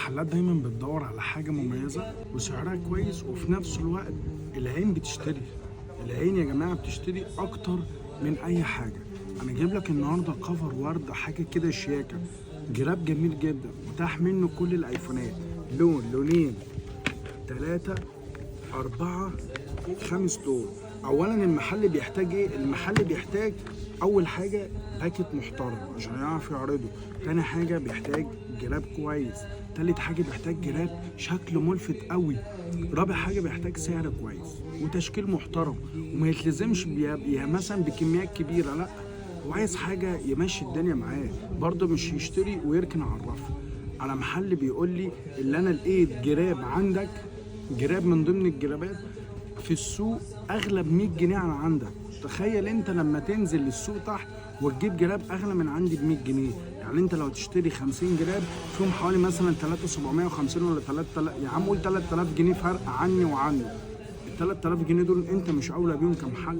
المحلات دايما بتدور على حاجة مميزة وسعرها كويس، وفي نفس الوقت العين بتشتري. العين يا جماعة بتشتري أكتر من أي حاجة. أنا جايب لك النهاردة كفر ورد، حاجة كده شياكة، جراب جميل جدا، متاح منه كل الأيفونات، لون، لونين، 3، 4، 5 دور. اولا المحل بيحتاج ايه؟ المحل بيحتاج اول حاجه باكت محترم عشان يعرف يعرضه، تاني حاجه بيحتاج جراب كويس، تالت حاجه بيحتاج جراب شكله ملفت قوي، رابع حاجه بيحتاج سعر كويس وتشكيل محترم، وما يلتزمش مثلا بكميات كبيره، لا، هو عايز حاجه يمشي الدنيا معاه، برضه مش يشتري ويركن على الرف. على محل بيقول لي اللي انا لقيت جراب عندك، جراب من ضمن الجرابات في السوق اغلى ب100 جنيه عن عندك. تخيل انت لما تنزل للسوق تحت وتجيب جراب اغلى من عندي ب100 جنيه، يعني انت لو تشتري 50 جراب فيهم حوالي مثلا 3750 ولا 3000، يا عم قول 3000 جنيه فرق عني وعنه. ال 3000 جنيه دول انت مش اولى بيهم كمحل؟